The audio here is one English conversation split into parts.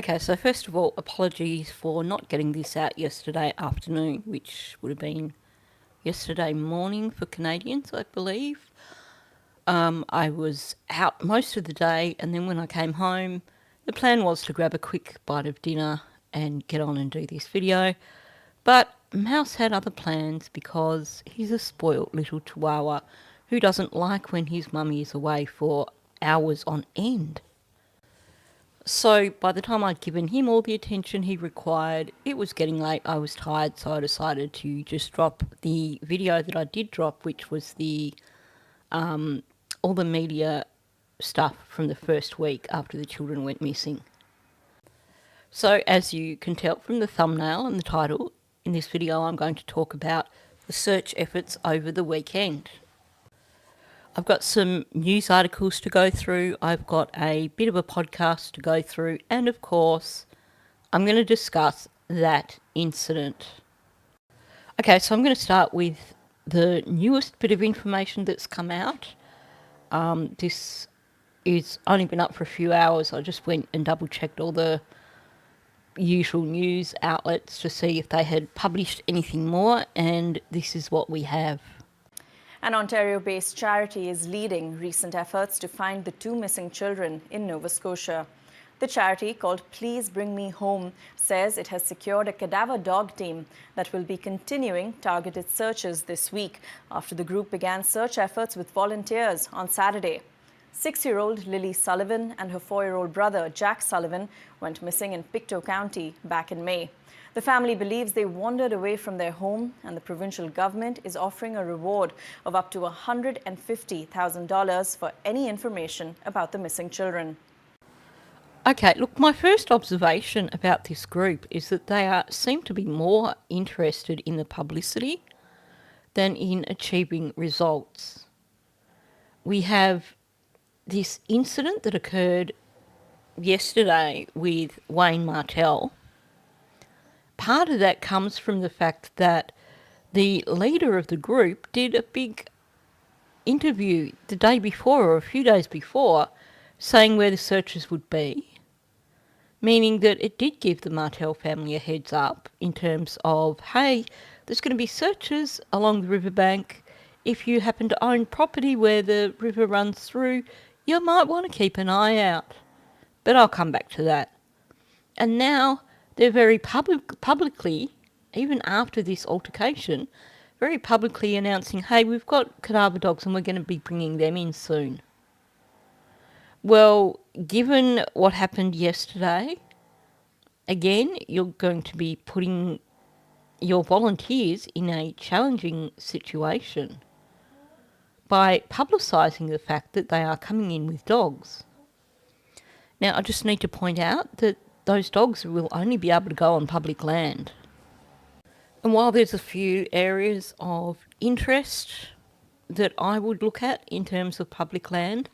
Okay, so first of all, apologies for not getting this out yesterday afternoon, which would have been yesterday morning for Canadians, I believe. I was out most of the day, and then when I came home, the plan was to grab a quick bite of dinner and get on and do this video. But Mouse had other plans because he's a spoilt little chihuahua who doesn't like when his mummy is away for hours on end. So by the time I'd given him all the attention he required, it was getting late, I was tired, so I decided to just drop the video that I did drop, which was the all the media stuff from the first week after the children went missing. So as you can tell from the thumbnail and the title, in this video I'm going to talk about the search efforts over the weekend. I've got some news articles to go through, I've got a bit of a podcast to go through, and of course, I'm going to discuss that incident. Okay, so I'm going to start with the newest bit of information that's come out. This is only been up for a few hours. I just went and double-checked all the usual news outlets to see if they had published anything more, and this is what we have. An Ontario-based charity is leading recent efforts to find the two missing children in Nova Scotia. The charity, called Please Bring Me Home, says it has secured a cadaver dog team that will be continuing targeted searches this week after the group began search efforts with volunteers on Saturday. 6-year-old Lily Sullivan and her 4-year-old brother, Jack Sullivan, went missing in Pictou County back in May. The family believes they wandered away from their home, and the provincial government is offering a reward of up to $150,000 for any information about the missing children. Okay, look, my first observation about this group is that they seem to be more interested in the publicity than in achieving results. We have this incident that occurred yesterday with Wayne Martell. Part of that comes from the fact that the leader of the group did a big interview the day before or a few days before saying where the searches would be, meaning that it did give the Martell family a heads up in terms of, hey, there's going to be searches along the riverbank. If you happen to own property where the river runs through, you might want to keep an eye out. But I'll come back to that. And now they're very publicly, even after this altercation, very publicly announcing, hey, we've got cadaver dogs and we're going to be bringing them in soon. Well, given what happened yesterday, again, you're going to be putting your volunteers in a challenging situation by publicising the fact that they are coming in with dogs. Now, I just need to point out that those dogs will only be able to go on public land. And while there's a few areas of interest that I would look at in terms of public land,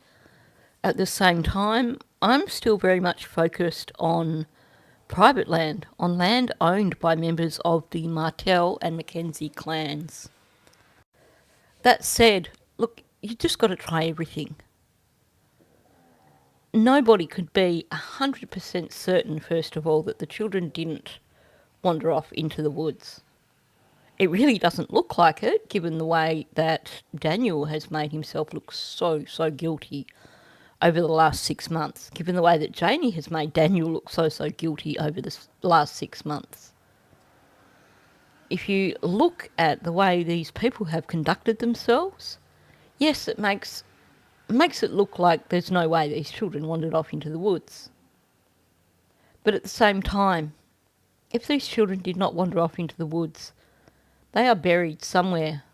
at the same time, I'm still very much focused on private land, on land owned by members of the Martell and Mackenzie clans. That said, look, you just got to try everything. Nobody could be 100% certain, first of all, that the children didn't wander off into the woods. It really doesn't look like it, given the way that Daniel has made himself look so guilty over the last 6 months, given the way that Janie has made Daniel look so guilty over the last 6 months. If you look at the way these people have conducted themselves, yes, it makes it look like there's no way these children wandered off into the woods. But at the same time, if these children did not wander off into the woods, they are buried somewhere.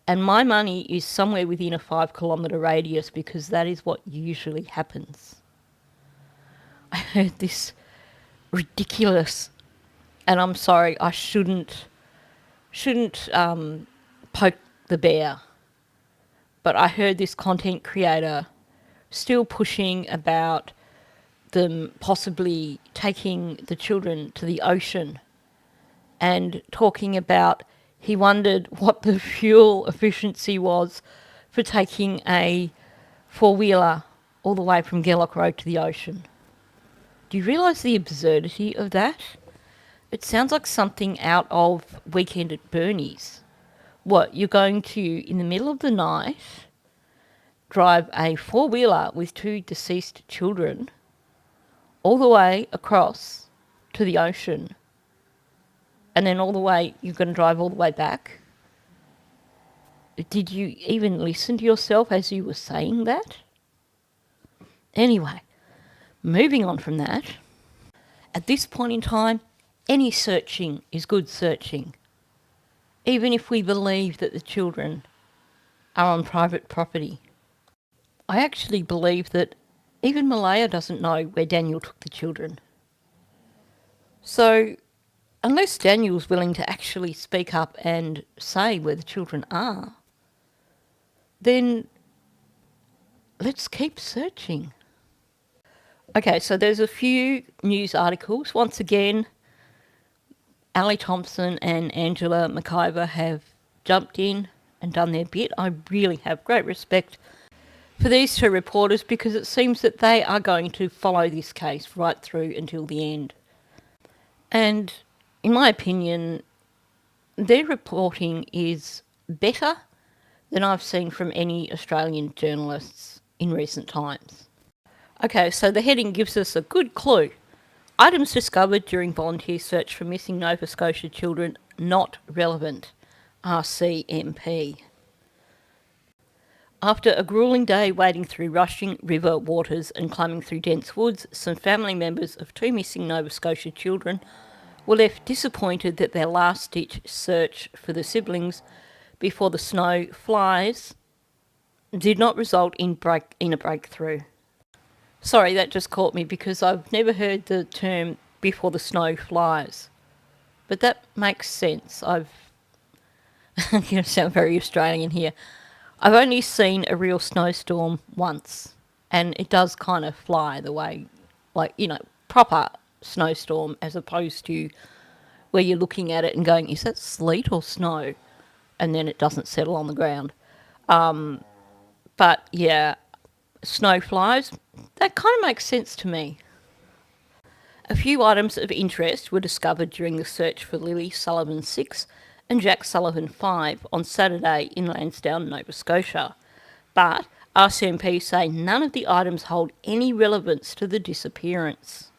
And my money is somewhere within a 5-kilometre radius, because that is what usually happens. I heard this ridiculous, and I'm sorry, I shouldn't poke the bear, but I heard this content creator still pushing about them possibly taking the children to the ocean and talking about he wondered what the fuel efficiency was for taking a 4-wheeler all the way from Gerlock Road to the ocean. Do you realise the absurdity of that? It sounds like something out of Weekend at Bernie's. What, you're going to, in the middle of the night, drive a four-wheeler with two deceased children all the way across to the ocean, and then all the way, you're going to drive all the way back? Did you even listen to yourself as you were saying that? Anyway, moving on from that, at this point in time, any searching is good searching, even if we believe that the children are on private property. I actually believe that even Malaya doesn't know where Daniel took the children. So, unless Daniel's willing to actually speak up and say where the children are, then let's keep searching. Okay, so there's a few news articles. Once again, Ali Thompson and Angela McIver have jumped in and done their bit. I really have great respect for these two reporters because it seems that they are going to follow this case right through until the end. And in my opinion, their reporting is better than I've seen from any Australian journalists in recent times. Okay, so the heading gives us a good clue. Items discovered during volunteer search for missing Nova Scotia children not relevant. RCMP. After a gruelling day wading through rushing river waters and climbing through dense woods, some family members of two missing Nova Scotia children were left disappointed that their last-ditch search for the siblings before the snow flies did not result in a breakthrough. Sorry, that just caught me because I've never heard the term before the snow flies. But that makes sense. I'm going to sound very Australian here. I've only seen a real snowstorm once, and it does kind of fly the way, like, proper snowstorm, as opposed to where you're looking at it and going, is that sleet or snow? And then it doesn't settle on the ground. But yeah, snow flies, that kind of makes sense to me. A few items of interest were discovered during the search for Lily Sullivan 6 and Jack Sullivan 5 on Saturday in Lansdowne, Nova Scotia. But RCMP say none of the items hold any relevance to the disappearance.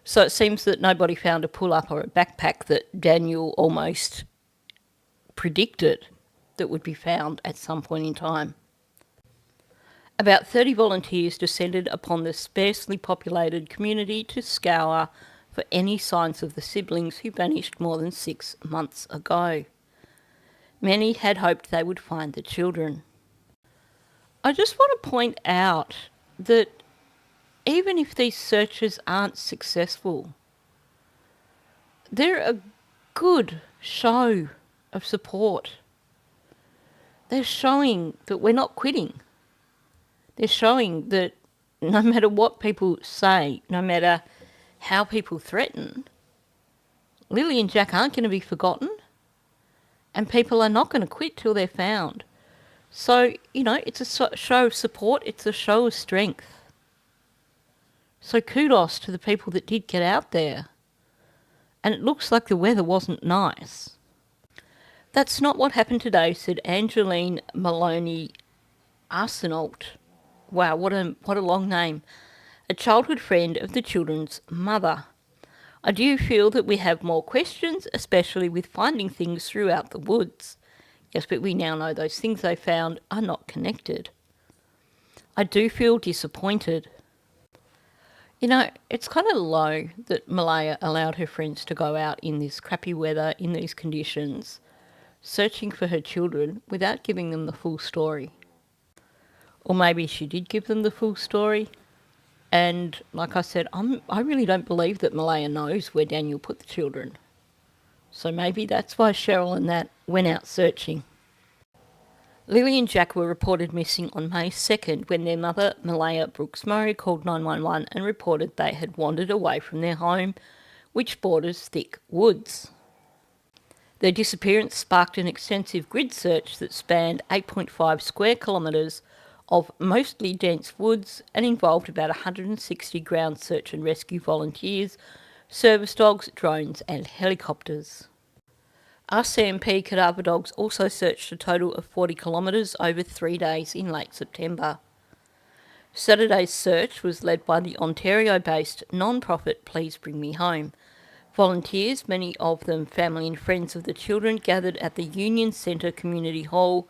So it seems that nobody found a pull-up or a backpack that Daniel almost predicted that would be found at some point in time. About 30 volunteers descended upon the sparsely populated community to scour for any signs of the siblings who vanished more than 6 months ago. Many had hoped they would find the children. I just want to point out that even if these searches aren't successful, they're a good show of support. They're showing that we're not quitting. They're showing that no matter what people say, no matter how people threaten, Lily and Jack aren't going to be forgotten, and people are not going to quit till they're found. So, it's a show of support, it's a show of strength. So kudos to the people that did get out there. And it looks like the weather wasn't nice. That's not what happened today, said Angeline Maloney Arsenault. Wow, what a long name. A childhood friend of the children's mother. I do feel that we have more questions, especially with finding things throughout the woods. Yes, but we now know those things they found are not connected. I do feel disappointed. It's kind of low that Malaya allowed her friends to go out in this crappy weather, in these conditions, searching for her children without giving them the full story. Or maybe she did give them the full story. And like I said, I really don't believe that Malaya knows where Daniel put the children. So maybe that's why Cheryl and that went out searching. Lily and Jack were reported missing on May 2nd when their mother, Malaya Brooks Murray, called 911 and reported they had wandered away from their home, which borders thick woods. Their disappearance sparked an extensive grid search that spanned 8.5 square kilometres of mostly dense woods and involved about 160 ground search and rescue volunteers, service dogs, drones and helicopters. RCMP cadaver dogs also searched a total of 40 kilometres over 3 days in late September. Saturday's search was led by the Ontario-based non-profit Please Bring Me Home. Volunteers, many of them family and friends of the children, gathered at the Union Centre Community Hall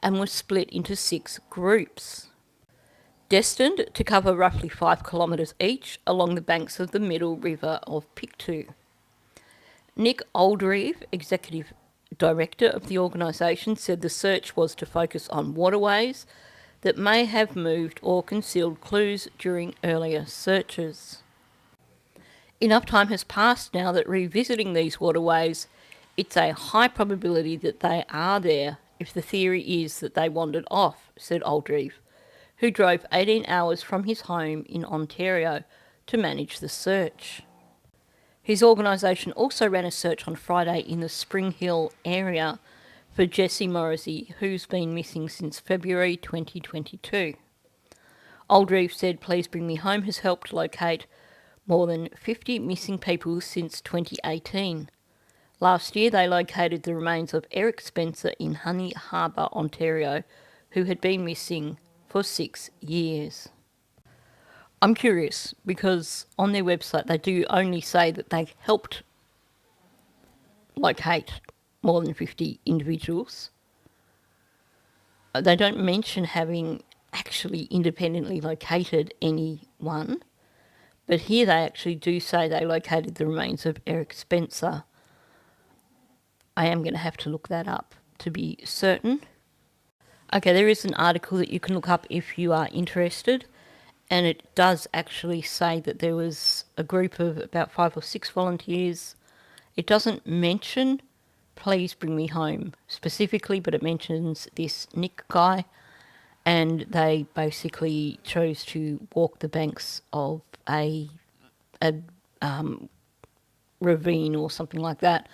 and were split into 6 groups, destined to cover roughly 5 kilometres each along the banks of the middle river of Pictou. Nick Oldreeve, Executive Director of the organisation, said the search was to focus on waterways that may have moved or concealed clues during earlier searches. Enough time has passed now that revisiting these waterways, it's a high probability that they are there if the theory is that they wandered off, said Oldreeve, who drove 18 hours from his home in Ontario to manage the search. His organisation also ran a search on Friday in the Spring Hill area for Jessie Morrissey, who's been missing since February 2022. Oldreeve said Please Bring Me Home has helped locate more than 50 missing people since 2018. Last year they located the remains of Eric Spencer in Honey Harbour, Ontario, who had been missing for 6 years. I'm curious because on their website they do only say that they helped locate more than 50 individuals. They don't mention having actually independently located anyone, but here they actually do say they located the remains of Eric Spencer. I am going to have to look that up to be certain. Okay, there is an article that you can look up if you are interested, and it does actually say that there was a group of about 5 or 6 volunteers. It doesn't mention Please Bring Me Home specifically, but it mentions this Nick guy, and they basically chose to walk the banks of a ravine or something like that,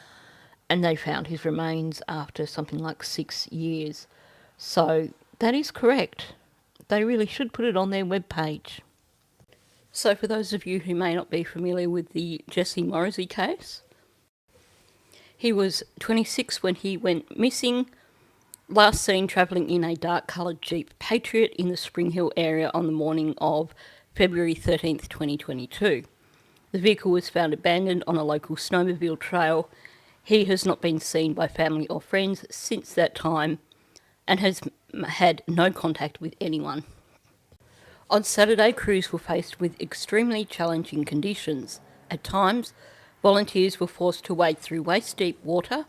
and they found his remains after something like 6 years. So that is correct. They really should put it on their webpage. So for those of you who may not be familiar with the Jessie Morrissey case, he was 26 when he went missing, last seen travelling in a dark-coloured Jeep Patriot in the Spring Hill area on the morning of February 13th, 2022. The vehicle was found abandoned on a local snowmobile trail. He has not been seen by family or friends since that time and has had no contact with anyone. On Saturday, crews were faced with extremely challenging conditions. At times, volunteers were forced to wade through waist-deep water,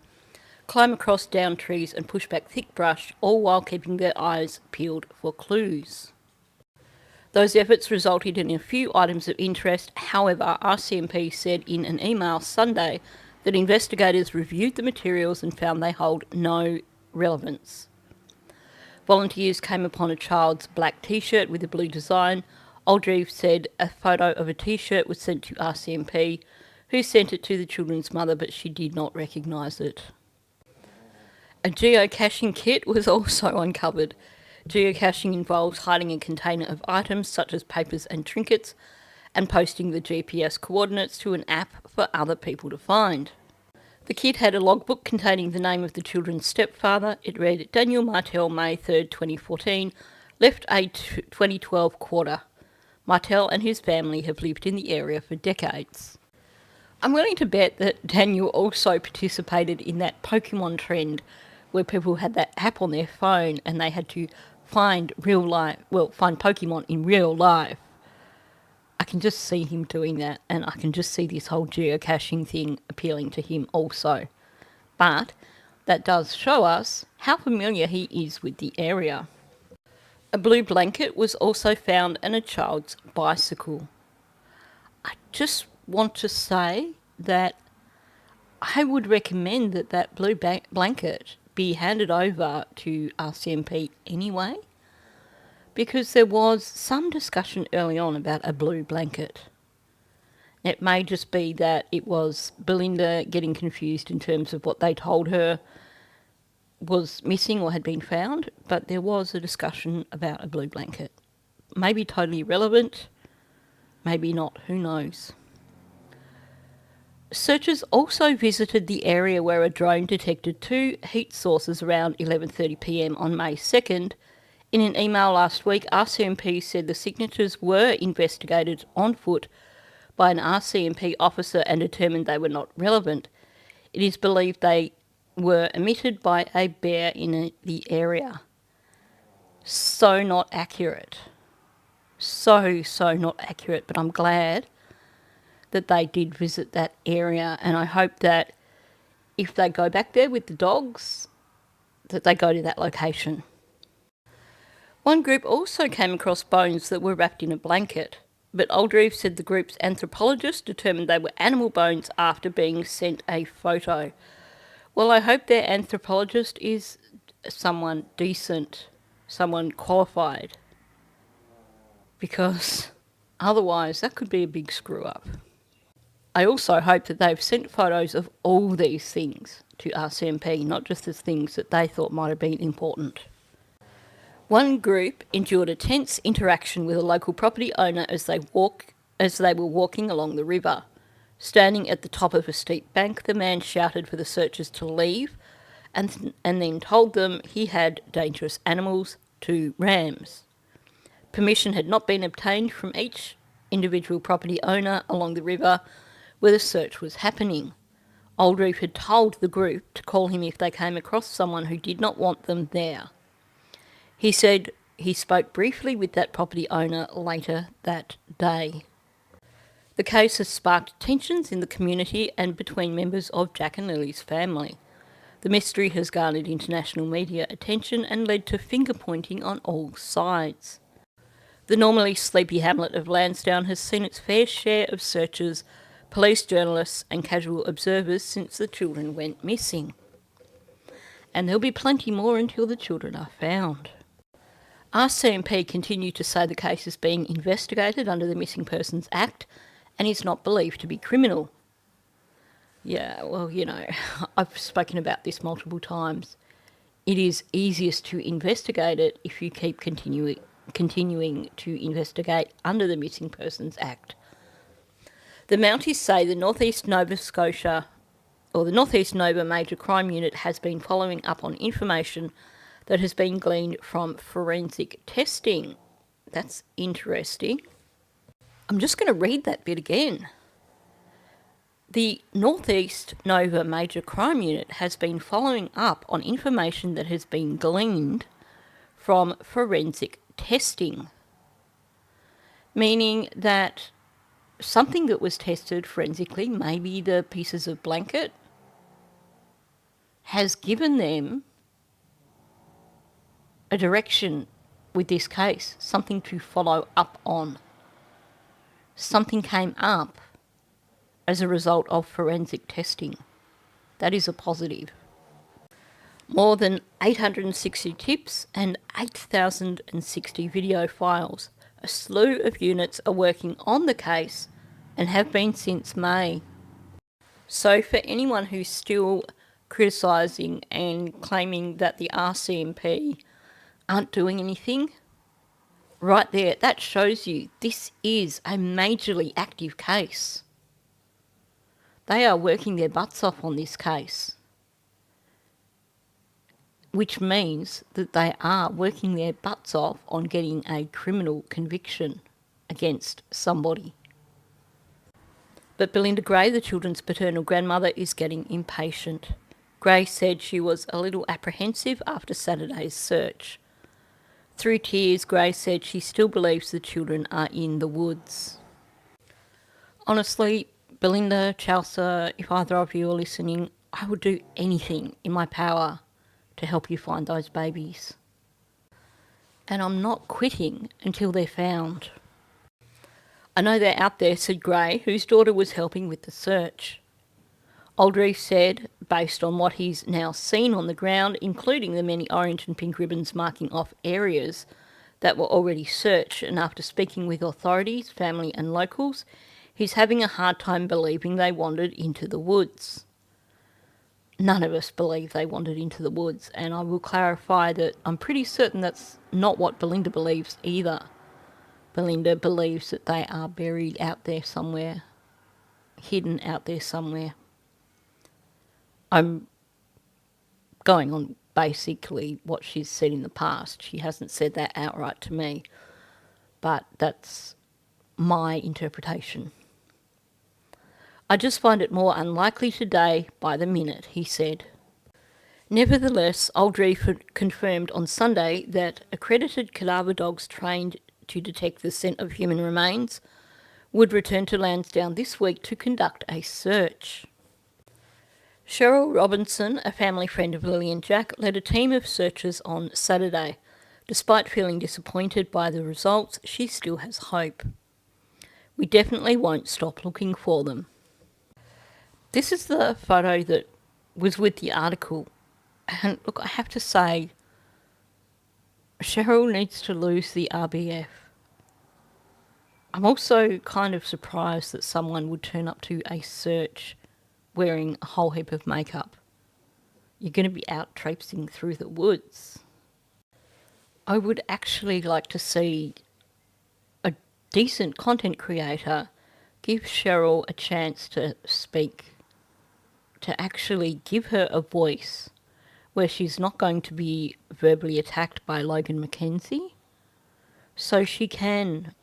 climb across downed trees and push back thick brush, all while keeping their eyes peeled for clues. Those efforts resulted in a few items of interest. However, RCMP said in an email Sunday that investigators reviewed the materials and found they hold no relevance. Volunteers came upon a child's black t-shirt with a blue design. Oldreeve said a photo of a t-shirt was sent to RCMP, who sent it to the children's mother, but she did not recognise it. A geocaching kit was also uncovered. Geocaching involves hiding a container of items such as papers and trinkets and posting the GPS coordinates to an app for other people to find. The kit had a logbook containing the name of the children's stepfather. It read, Daniel Martel, May 3rd, 2014, left a 2012 quarter. Martel and his family have lived in the area for decades. I'm willing to bet that Daniel also participated in that Pokemon trend where people had that app on their phone and they had to find find Pokemon in real life. I can just see him doing that, and I can just see this whole geocaching thing appealing to him also. But that does show us how familiar he is with the area. A blue blanket was also found and a child's bicycle. I just want to say that I would recommend that blue blanket be handed over to RCMP anyway, because there was some discussion early on about a blue blanket. It may just be that it was Belinda getting confused in terms of what they told her was missing or had been found, but there was a discussion about a blue blanket. Maybe totally irrelevant, maybe not, who knows. Searchers also visited the area where a drone detected 2 heat sources around 11:30pm on May 2nd. In an email last week, RCMP said the signatures were investigated on foot by an RCMP officer and determined they were not relevant. It is believed they were emitted by a bear in the area. So not accurate. So not accurate, but I'm glad that they did visit that area, and I hope that if they go back there with the dogs, that they go to that location. One group also came across bones that were wrapped in a blanket, but Aldreeve said the group's anthropologist determined they were animal bones after being sent a photo. Well, I hope their anthropologist is someone decent, someone qualified, because otherwise that could be a big screw up. I also hope that they've sent photos of all these things to RCMP, not just the things that they thought might have been important. One group endured a tense interaction with a local property owner as they were walking along the river. Standing at the top of a steep bank, the man shouted for the searchers to leave and then told them he had dangerous animals, 2 rams. Permission had not been obtained from each individual property owner along the river where the search was happening. Aldreeve had told the group to call him if they came across someone who did not want them there. He said he spoke briefly with that property owner later that day. The case has sparked tensions in the community and between members of Jack and Lily's family. The mystery has garnered international media attention and led to finger-pointing on all sides. The normally sleepy hamlet of Lansdowne has seen its fair share of searchers, police journalists and casual observers since the children went missing. And there'll be plenty more until the children are found. RCMP continue to say the case is being investigated under the Missing Persons Act and is not believed to be criminal. Yeah, well, I've spoken about this multiple times. It is easiest to investigate it if you keep continuing to investigate under the Missing Persons Act. The Mounties say the Northeast Nova Major Crime Unit has been following up on information that has been gleaned from forensic testing. That's interesting. I'm just going to read that bit again. The Northeast Nova Major Crime Unit has been following up on information that has been gleaned from forensic testing, meaning that something that was tested forensically, maybe the pieces of blanket, has given them a direction with this case, something to follow up on. Something came up as a result of forensic testing. That is a positive. More than 860 tips and 8,060 video files. A slew of units are working on the case and have been since May. So for anyone who's still criticising and claiming that the RCMP aren't doing anything, right there, that shows you this is a majorly active case. They are working their butts off on this case, which means that they are working their butts off on getting a criminal conviction against somebody. But Belinda Gray, the children's paternal grandmother, is getting impatient. Gray said she was a little apprehensive after Saturday's search. Through tears, Gray said she still believes the children are in the woods. Honestly, Belinda, Chelsea, if either of you are listening, I would do anything in my power to help you find those babies. And I'm not quitting until they're found. I know they're out there, said Gray, whose daughter was helping with the search. Aldreeve said, based on what he's now seen on the ground, including the many orange and pink ribbons marking off areas that were already searched, and after speaking with authorities, family and locals, he's having a hard time believing they wandered into the woods. none of us believe they wandered into the woods, and I will clarify that I'm pretty certain that's not what Belinda believes either. Belinda believes that they are buried out there somewhere, hidden out there somewhere. I'm going on basically what she's said in the past. She hasn't said that outright to me, but that's my interpretation. I just find it more unlikely today by the minute, he said. Nevertheless, Aldrey confirmed on Sunday that accredited cadaver dogs trained to detect the scent of human remains would return to Lansdowne this week to conduct a search. Cheryl Robinson, a family friend of Lily and Jack, led a team of searchers on Saturday. Despite feeling disappointed by the results, she still has hope. We definitely won't stop looking for them. This is the photo that was with the article. And look, I have to say, Cheryl needs to lose the RBF. I'm also kind of surprised that someone would turn up to a search wearing a whole heap of makeup. You're going to be out traipsing through the woods. I would actually like to see a decent content creator give Cheryl a chance to speak, to actually give her a voice where she's not going to be verbally attacked by Logan Mackenzie, so she can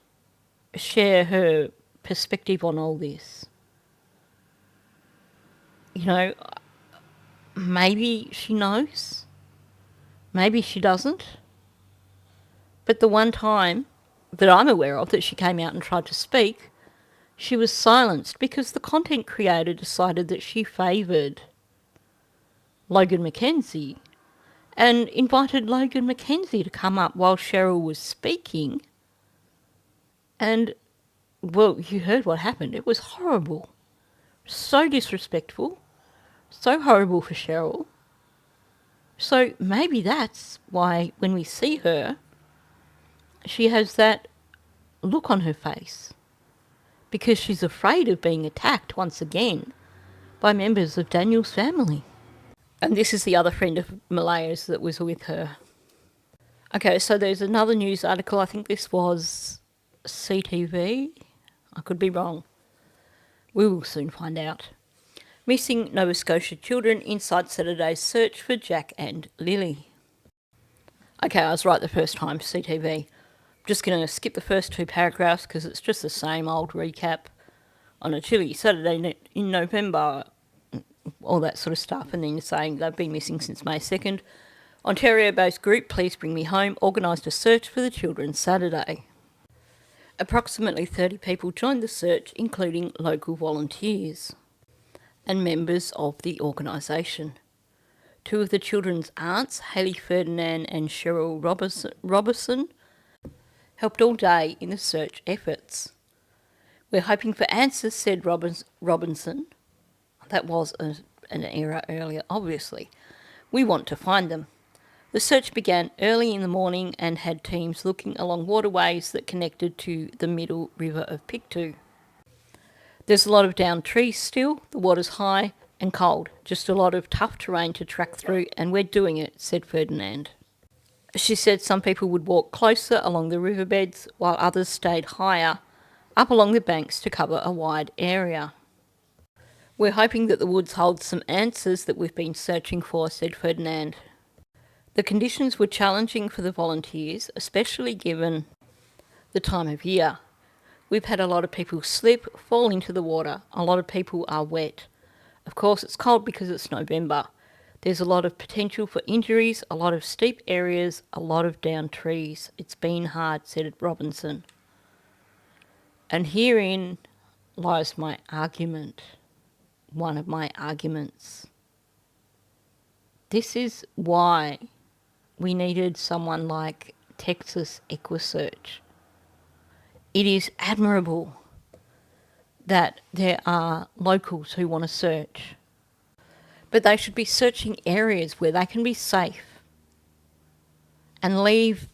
share her perspective on all this. You know, maybe she knows, maybe she doesn't, but the one time that I'm aware of that she came out and tried to speak, she was silenced because the content creator decided that she favoured Logan Mackenzie and invited Logan Mackenzie to come up while Cheryl was speaking. And, well, you heard what happened. It was horrible. So disrespectful. So horrible for Cheryl. So maybe that's why when we see her, she has that look on her face. Because she's afraid of being attacked once again by members of Daniel's family. And this is the other friend of Malaya's that was with her. Okay, so there's another news article. I think this was CTV. I could be wrong. We will soon find out. Missing Nova Scotia children inside Saturday's search for Jack and Lily. Okay, I was right the first time, CTV. I'm just going to skip the first two paragraphs because it's just the same old recap on a chilly Saturday in November, all that sort of stuff, and then saying they've been missing since May 2nd. Ontario-based group Please Bring Me Home organised a search for the children Saturday. Approximately 30 people joined the search, including local volunteers and members of the organisation. Two of the children's aunts, Hayley Ferdinand and Cheryl Robertson, helped all day in the search efforts. We're hoping for answers, said Robinson. That was an error earlier, obviously. We want to find them. The search began early in the morning and had teams looking along waterways that connected to the middle river of Pictou. There's a lot of downed trees still, the water's high and cold, just a lot of tough terrain to track through, and we're doing it, said Ferdinand. She said some people would walk closer along the riverbeds while others stayed higher, up along the banks to cover a wide area. We're hoping that the woods hold some answers that we've been searching for, said Ferdinand. The conditions were challenging for the volunteers, especially given the time of year. We've had a lot of people slip, fall into the water. A lot of people are wet. Of course, it's cold because it's November. There's a lot of potential for injuries, a lot of steep areas, a lot of downed trees. It's been hard, said Robinson. And herein lies my argument, one of my arguments. This is why we needed someone like Texas EquiSearch. It is admirable that there are locals who want to search, but they should be searching areas where they can be safe and leave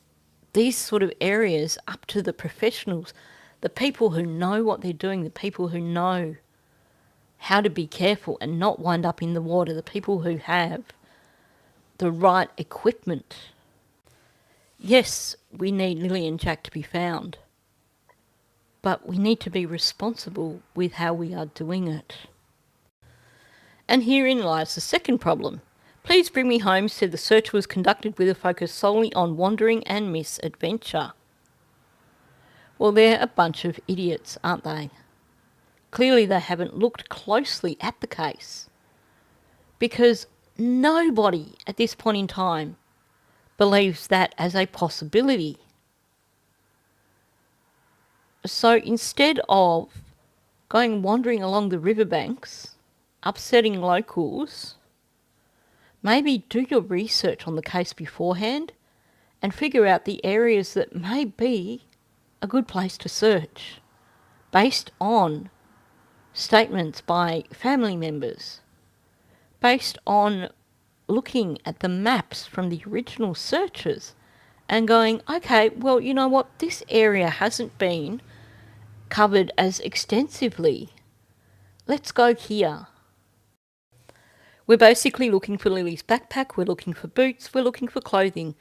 these sort of areas up to the professionals, the people who know what they're doing, the people who know how to be careful and not wind up in the water, the people who have the right equipment. Yes, we need Lily and Jack to be found, but we need to be responsible with how we are doing it. And herein lies the second problem. Please Bring Me Home said the search was conducted with a focus solely on wandering and misadventure. Well, they're a bunch of idiots, aren't they? Clearly they haven't looked closely at the case, because nobody at this point in time believes that as a possibility. So instead of going wandering along the riverbanks, upsetting locals, maybe do your research on the case beforehand and figure out the areas that may be a good place to search based on statements by family members, based on looking at the maps from the original searches and going, okay, well, you know what, this area hasn't been covered as extensively. Let's go here. We're basically looking for Lily's backpack, we're looking for boots, we're looking for clothing,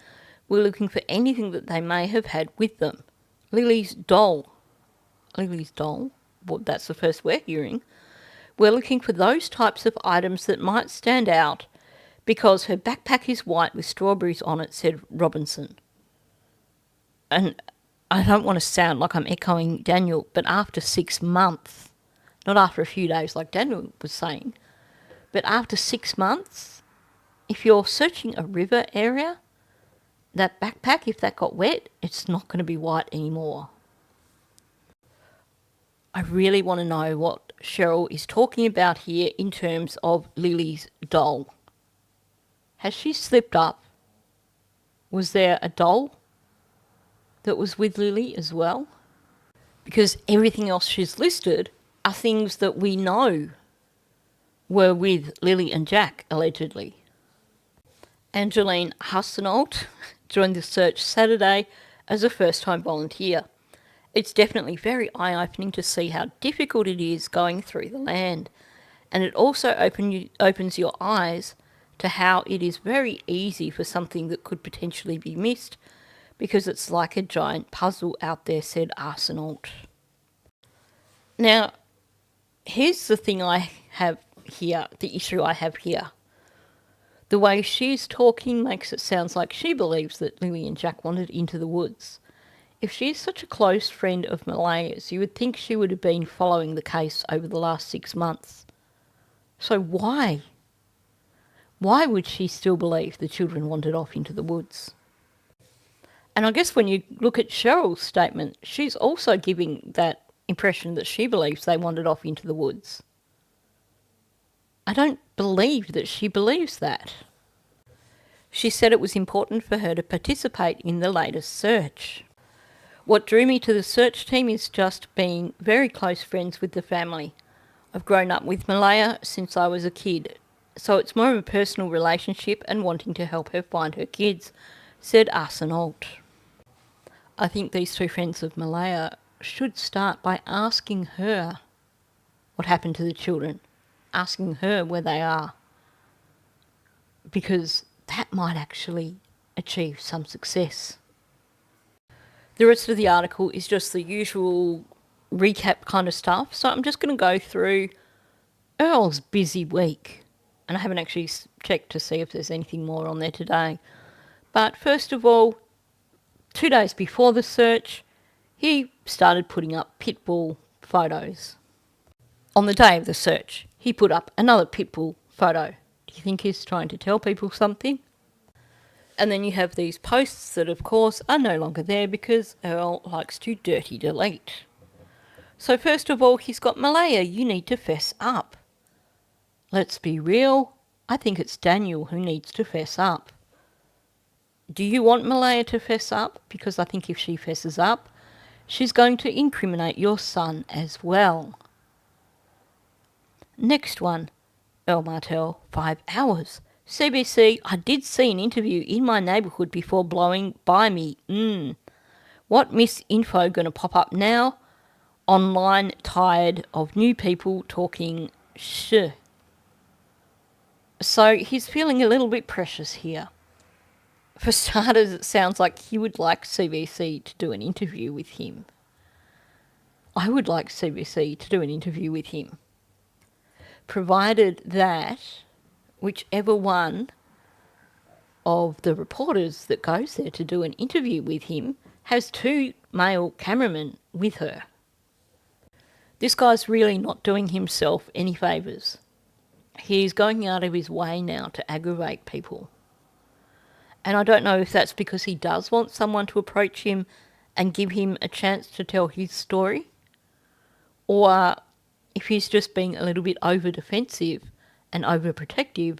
we're looking for anything that they may have had with them. Lily's doll, well, that's the first we're hearing. We're looking for those types of items that might stand out because her backpack is white with strawberries on it, said Robinson. And I don't want to sound like I'm echoing Daniel, but after 6 months, not after a few days like Daniel was saying, but after 6 months, if you're searching a river area, that backpack, if that got wet, it's not going to be white anymore. I really want to know what Cheryl is talking about here in terms of Lily's doll. Has she slipped up? Was there a doll that was with Lily as well? Because everything else she's listed are things that we know were with Lily and Jack, allegedly. Angeline Hussenault joined the search Saturday as a first-time volunteer. It's definitely very eye-opening to see how difficult it is going through the land, and it also opens your eyes to how it is very easy for something that could potentially be missed, because it's like a giant puzzle out there, said Arsenault. Now, here's the thing I have here, the issue I have here. The way she's talking makes it sound like she believes that Lily and Jack wandered into the woods. If she's such a close friend of Malaya's, you would think she would have been following the case over the last 6 months. So why? Why would she still believe the children wandered off into the woods? And I guess when you look at Cheryl's statement, she's also giving that impression that she believes they wandered off into the woods. I don't believe that she believes that. She said it was important for her to participate in the latest search. What drew me to the search team is just being very close friends with the family. I've grown up with Malaya since I was a kid, so it's more of a personal relationship and wanting to help her find her kids, said Arsenault. I think these two friends of Malaya should start by asking her what happened to the children, asking her where they are, because that might actually achieve some success. The rest of the article is just the usual recap kind of stuff, so I'm just going to go through Earl's busy week, and I haven't actually checked to see if there's anything more on there today. But first of all, 2 days before the search, he started putting up pit bull photos. On the day of the search, he put up another pit bull photo. Do you think he's trying to tell people something? And then you have these posts that, of course, are no longer there because Earl likes to dirty delete. So first of all, he's got Malaya, you need to fess up. Let's be real, I think it's Daniel who needs to fess up. Do you want Malaya to fess up? Because I think if she fesses up, she's going to incriminate your son as well. Next one, Earl Martell, 5 hours. CBC, I did see an interview in my neighbourhood before blowing by me. What misinfo going to pop up now? Online tired of new people talking Sure. So he's feeling a little bit precious here. For starters, it sounds like he would like CBC to do an interview with him. I would like CBC to do an interview with him, provided that whichever one of the reporters that goes there to do an interview with him has 2 male cameramen with her. This guy's really not doing himself any favours. He's going out of his way now to aggravate people. And I don't know if that's because he does want someone to approach him and give him a chance to tell his story, or if he's just being a little bit over-defensive and overprotective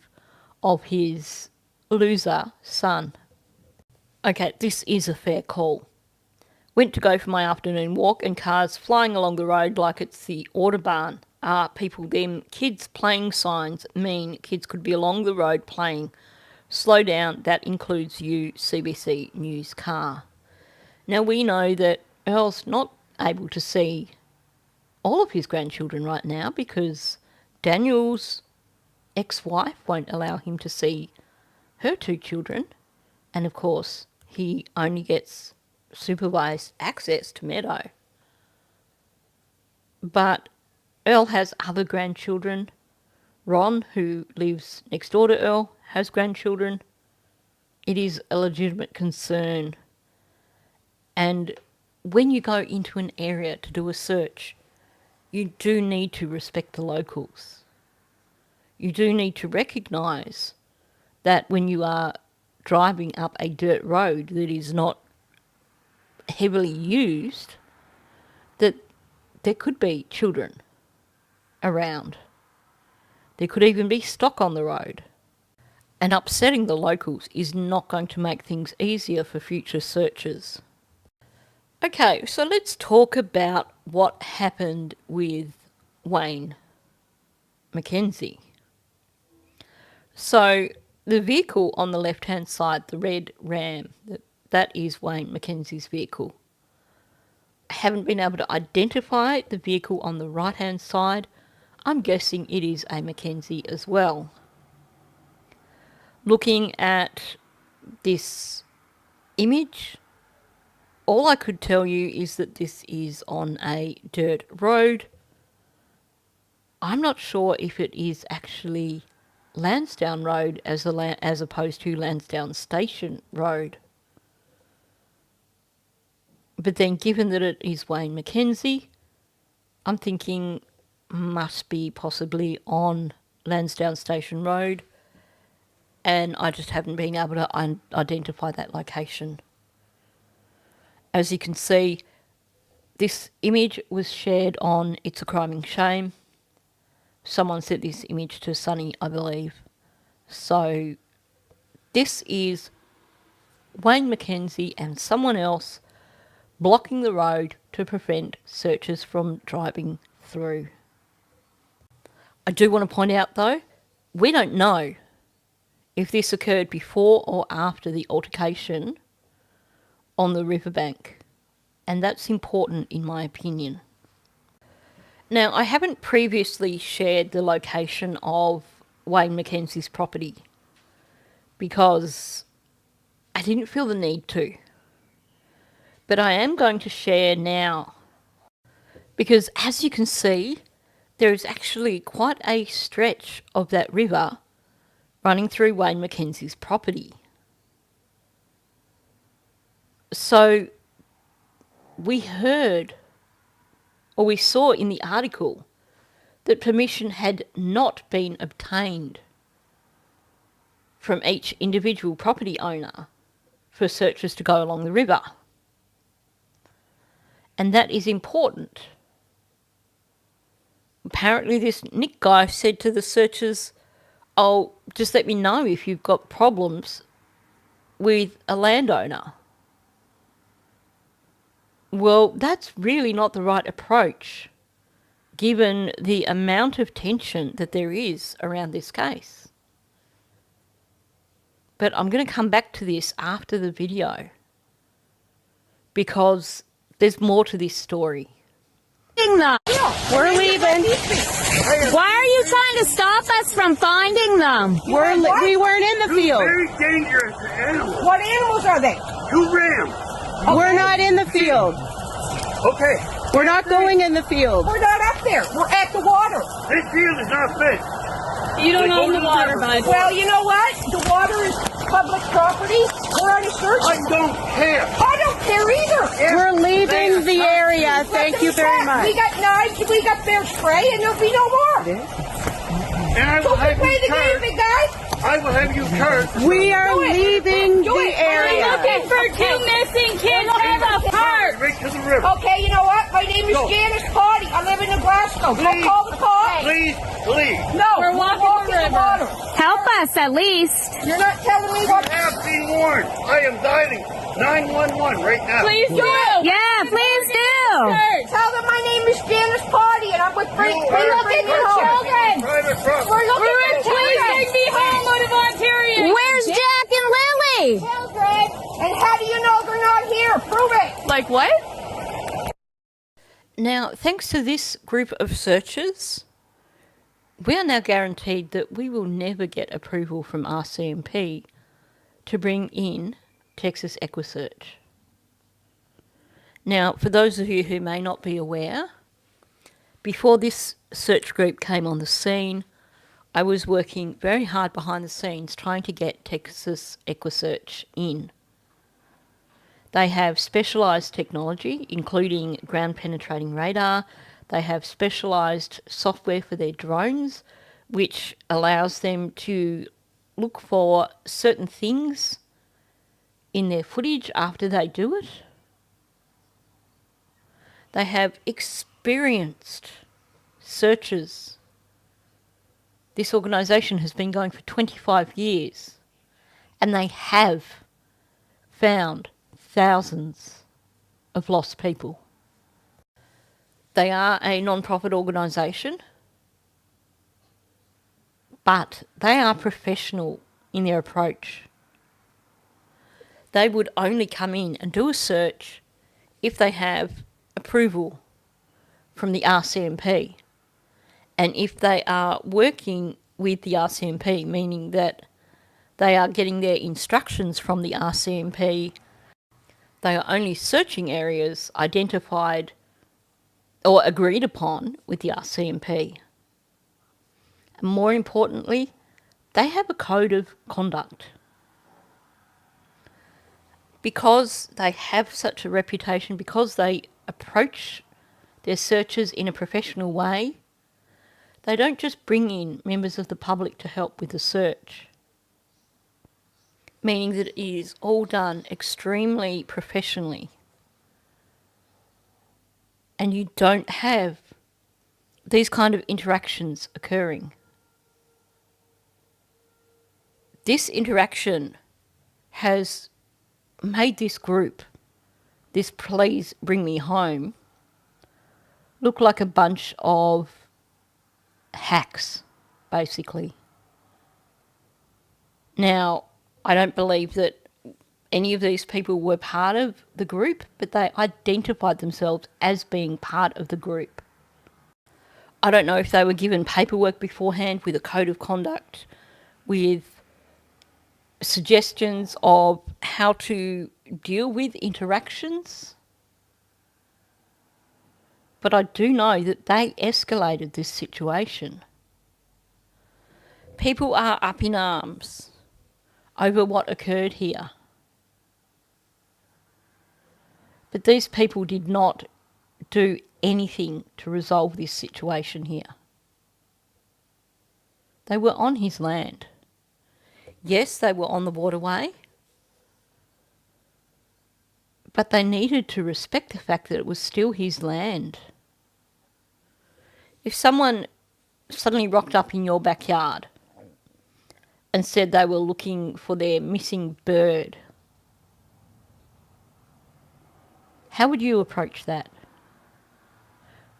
of his loser son. Okay, this is a fair call. Went to go for my afternoon walk and cars flying along the road like it's the Autobahn. People, them kids playing signs mean kids could be along the road playing. Slow down, that includes you, CBC News car. Now we know that Earl's not able to see all of his grandchildren right now because Daniel's ex-wife won't allow him to see her 2 children. And of course, he only gets supervised access to Meadow. But Earl has other grandchildren. Ron, who lives next door to Earl, has grandchildren. It is a legitimate concern. And when you go into an area to do a search, you do need to respect the locals. You do need to recognise that when you are driving up a dirt road that is not heavily used, that there could be children around. There could even be stock on the road. And upsetting the locals is not going to make things easier for future searches. Okay, so let's talk about what happened with Wayne Mackenzie. So the vehicle on the left-hand side, the red Ram, that is Wayne Mackenzie's vehicle. I haven't been able to identify the vehicle on the right-hand side. I'm guessing it is a Mackenzie as well. Looking at this image, all I could tell you is that this is on a dirt road. I'm not sure if it is actually Lansdowne Road as opposed to Lansdowne Station Road. But then given that it is Wayne Mackenzie, I'm thinking must be possibly on Lansdowne Station Road, and I just haven't been able to identify that location. As you can see, this image was shared on It's a Crime and Shame. Someone sent this image to Sunny, I believe. So this is Wayne Mackenzie and someone else blocking the road to prevent searchers from driving through. I do want to point out though, we don't know if this occurred before or after the altercation on the riverbank, and that's important in my opinion. Now, I haven't previously shared the location of Wayne Mackenzie's property because I didn't feel the need to. But I am going to share now because, as you can see, there is actually quite a stretch of that river running through Wayne Mackenzie's property. So we heard, or we saw in the article, that permission had not been obtained from each individual property owner for searchers to go along the river. And that is important. Apparently this Nick guy said to the searchers, "Oh, just let me know if you've got problems with a landowner." Well, that's really not the right approach, given the amount of tension that there is around this case. But I'm going to come back to this after the video because there's more to this story. them. We're leaving. Why are you trying to stop us from finding them? We weren't in the field. Very dangerous animals. What animals are they? 2 rams. Okay. We're not in the field. Okay. We're not going in the field. We're not up there. We're at the water. This field is not fenced. You don't own the water, bud. Well, you know what? The water is public property. We're on a search. I don't care. I don't care either. We're leaving the area. Thank you very much. We got knives. We got bear spray, and there'll be no more. And I will have Play you the game, cursed. big guy. I will have you cursed. We are leaving the area. looking for 2 missing kids in the park. Right to the river. Okay, you know what? My name is Go. Janice Potty. I live in Nebraska. Don't Please. call the cops. Please, please. No, We're walking the river. water. Help us at least. You're not telling me You what. have been warned. I am dialing 911 right now. Please do. Yeah, please do. Tell them my name is Janice Potty, and I'm with Free. We're looking for children. Private property. We're looking for children. me home out of Ontario. Where's Jack and Lily? Children. And how do you know they're not here? Prove it. Like what? Now, thanks to this group of searchers, we are now guaranteed that we will never get approval from RCMP to bring in Texas EquiSearch. Now, for those of you who may not be aware, before this search group came on the scene, I was working very hard behind the scenes trying to get Texas EquiSearch in. They have specialised technology, including ground penetrating radar. They have specialised software for their drones, which allows them to look for certain things in their footage after they do it. They have experienced searchers. This organisation has been going for 25 years, and they have found thousands of lost people. They are a non-profit organisation, but they are professional in their approach. They would only come in and do a search if they have approval from the RCMP. And if they are working with the RCMP, meaning that they are getting their instructions from the RCMP, they are only searching areas identified or agreed upon with the RCMP. And more importantly, they have a code of conduct. Because they have such a reputation, because they approach their searches in a professional way, they don't just bring in members of the public to help with the search, meaning that it is all done extremely professionally. And you don't have these kind of interactions occurring. This interaction has made this group, this Please Bring Me Home, look like a bunch of hacks, basically. Now, I don't believe that any of these people were part of the group, but they identified themselves as being part of the group. I don't know if they were given paperwork beforehand with a code of conduct, with suggestions of how to deal with interactions. But I do know that they escalated this situation. People are up in arms over what occurred here. But these people did not do anything to resolve this situation here. They were on his land. Yes, they were on the waterway, but they needed to respect the fact that it was still his land. If someone suddenly rocked up in your backyard and said they were looking for their missing bird, how would you approach that?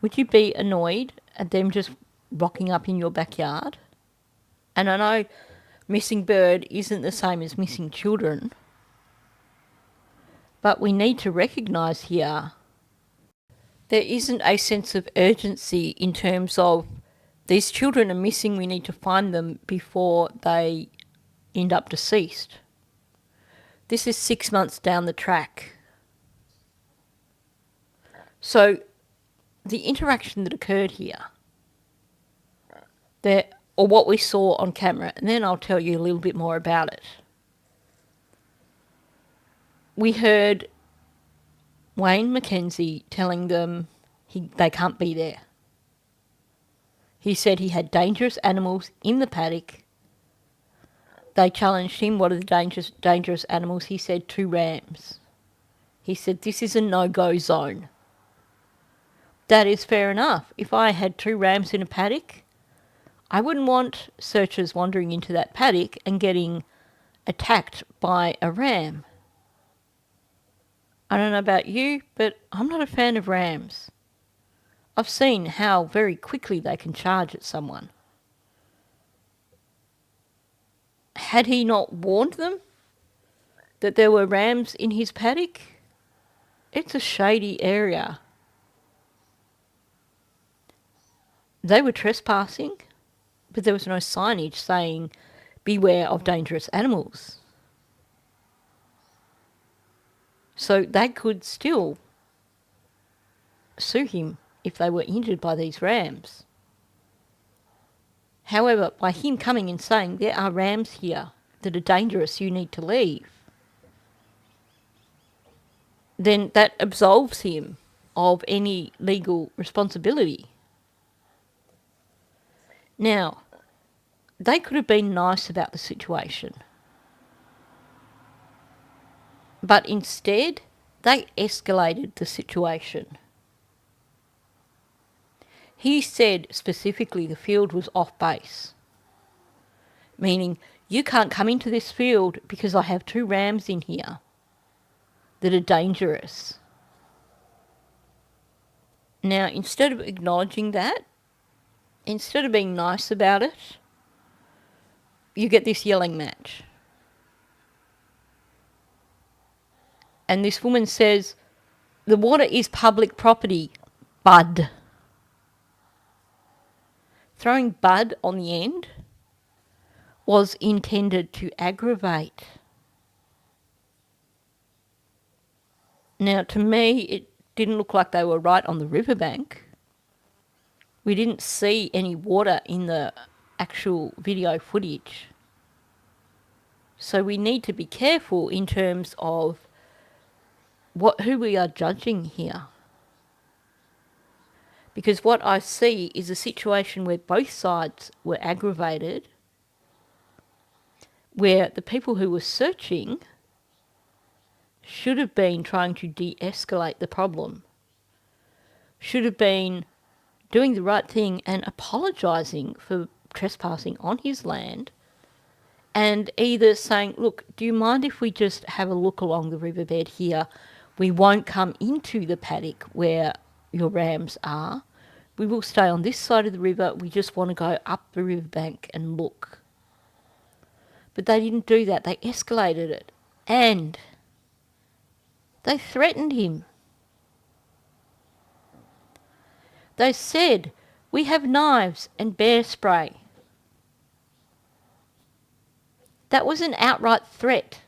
Would you be annoyed at them just rocking up in your backyard? And I know missing bird isn't the same as missing children, but we need to recognise here There isn't a sense of urgency in terms of these children are missing, we need to find them before they end up deceased. This is 6 months down the track. So the interaction that occurred here, or what we saw on camera, and then I'll tell you a little bit more about it. We heard Wayne Mackenzie telling them they can't be there. He said he had dangerous animals in the paddock. They challenged him, what are the dangerous animals? He said 2 rams. He said this is a no-go zone. That is fair enough. If I had 2 rams in a paddock, I wouldn't want searchers wandering into that paddock and getting attacked by a ram. I don't know about you, but I'm not a fan of rams. I've seen how very quickly they can charge at someone. Had he not warned them that there were rams in his paddock? It's a shady area. They were trespassing, but there was no signage saying, beware of dangerous animals. So they could still sue him if they were injured by these rams. However, by him coming and saying, there are rams here that are dangerous, you need to leave, then that absolves him of any legal responsibility. Now, they could have been nice about the situation, but instead they escalated the situation. He said specifically the field was off base, meaning you can't come into this field because I have 2 rams in here that are dangerous. Now, instead of acknowledging that, instead of being nice about it, you get this yelling match. And this woman says, the water is public property, bud. Throwing bud on the end was intended to aggravate. Now, to me, it didn't look like they were right on the riverbank. We didn't see any water in the actual video footage. So we need to be careful in terms of who we are judging here. Because what I see is a situation where both sides were aggravated, where the people who were searching should have been trying to de-escalate the problem, should have been doing the right thing and apologising for trespassing on his land, and either saying, look, do you mind if we just have a look along the riverbed here? We won't come into the paddock where your rams are. We will stay on this side of the river. We just want to go up the riverbank and look. But they didn't do that. They escalated it. And they threatened him. They said, we have knives and bear spray. That was an outright threat.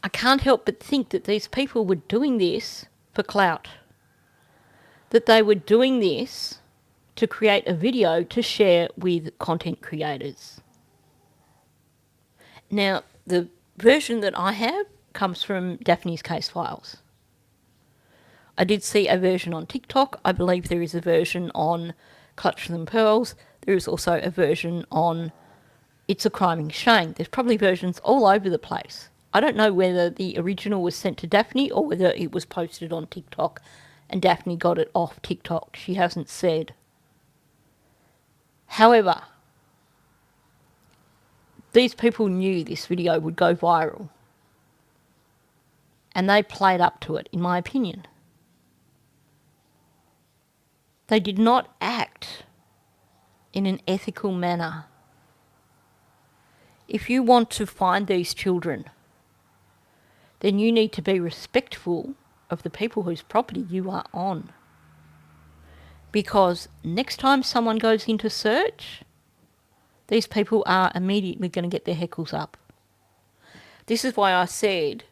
I can't help but think that these people were doing this for clout. That they were doing this to create a video to share with content creators. Now, the version that I have comes from Daphne's Case Files. I did see a version on TikTok. I believe there is a version on Clutch Them Pearls. There is also a version on It's a Criming Shame. There's probably versions all over the place. I don't know whether the original was sent to Daphne or whether it was posted on TikTok and Daphne got it off TikTok. She hasn't said. However, these people knew this video would go viral. And they played up to it, in my opinion. They did not act in an ethical manner. If you want to find these children, then you need to be respectful of the people whose property you are on. because next time someone goes into search, these people are immediately going to get their heckles up. This is why I said